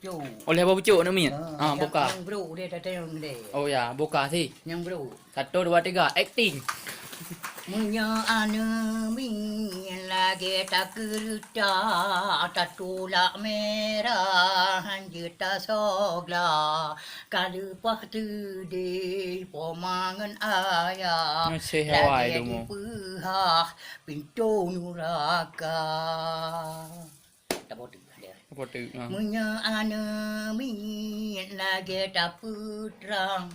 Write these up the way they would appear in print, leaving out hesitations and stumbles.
chu. Oleh apa pucuk nak min? Buka. Yang bro dia tak tahu dia. Oh ya, buka sih. Yang bro. 1 2 3 acting. Munya anu min lagi tak kerja tak tulak merah juta sogla kalau pahtu di pomangan ayah Masih hawai tu mu. Pihak pintu nuraka tak boleh dia. Apa tu? Munya anu min lagi tak putrang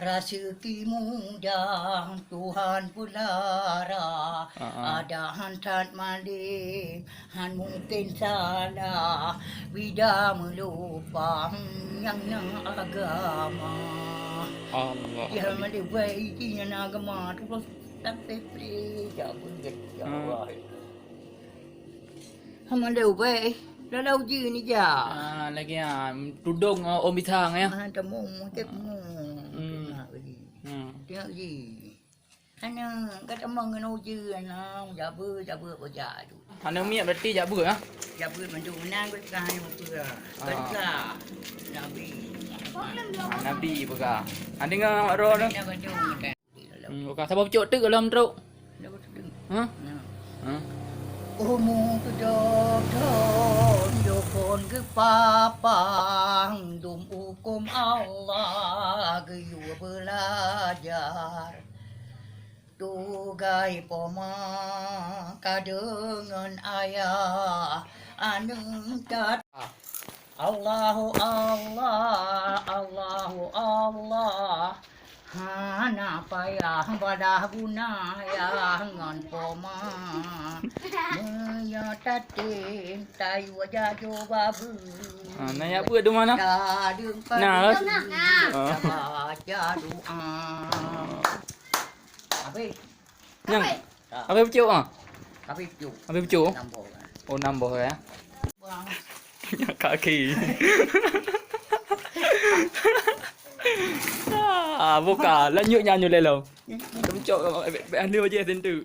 rezeki mudah Tuhan pulara ada hantat maling han mungkin salah bida melupa yang agama Allah. ya malewai yang agama terus tak pepri jabu Allah malewai lalau je ni ja Lagi tudung Om Bitang ya. temu ketemu tengok je ana kata mengenau je ana jabu kerja tu Ana miak berarti jak ber ah. jabu mandu menang kot kan apa kerja nabi Nabi buka. Anda dengar mak roh tu. nak bantu makan Buka siapa pucuk tu dalam truk? dapat tu Ha? Ha? Umu kedokon dokon ke papang dum hukum Allah ke yu belajar tugai poma kadengan ayah anu tat Allahu Allah Allahu Allah Hana payah badah guna ya ngon poma Maya tatin tayu aja coba bu Nak apa tu mana? Dadung Nah, baca doa Habis Yang. Apa pucuk ah? Habis tu Apa pucuk? Nambah Oh nambah ya. Bang Kaki. Buka lanjut nyanyi lelo. Pucuk anda aja tentu.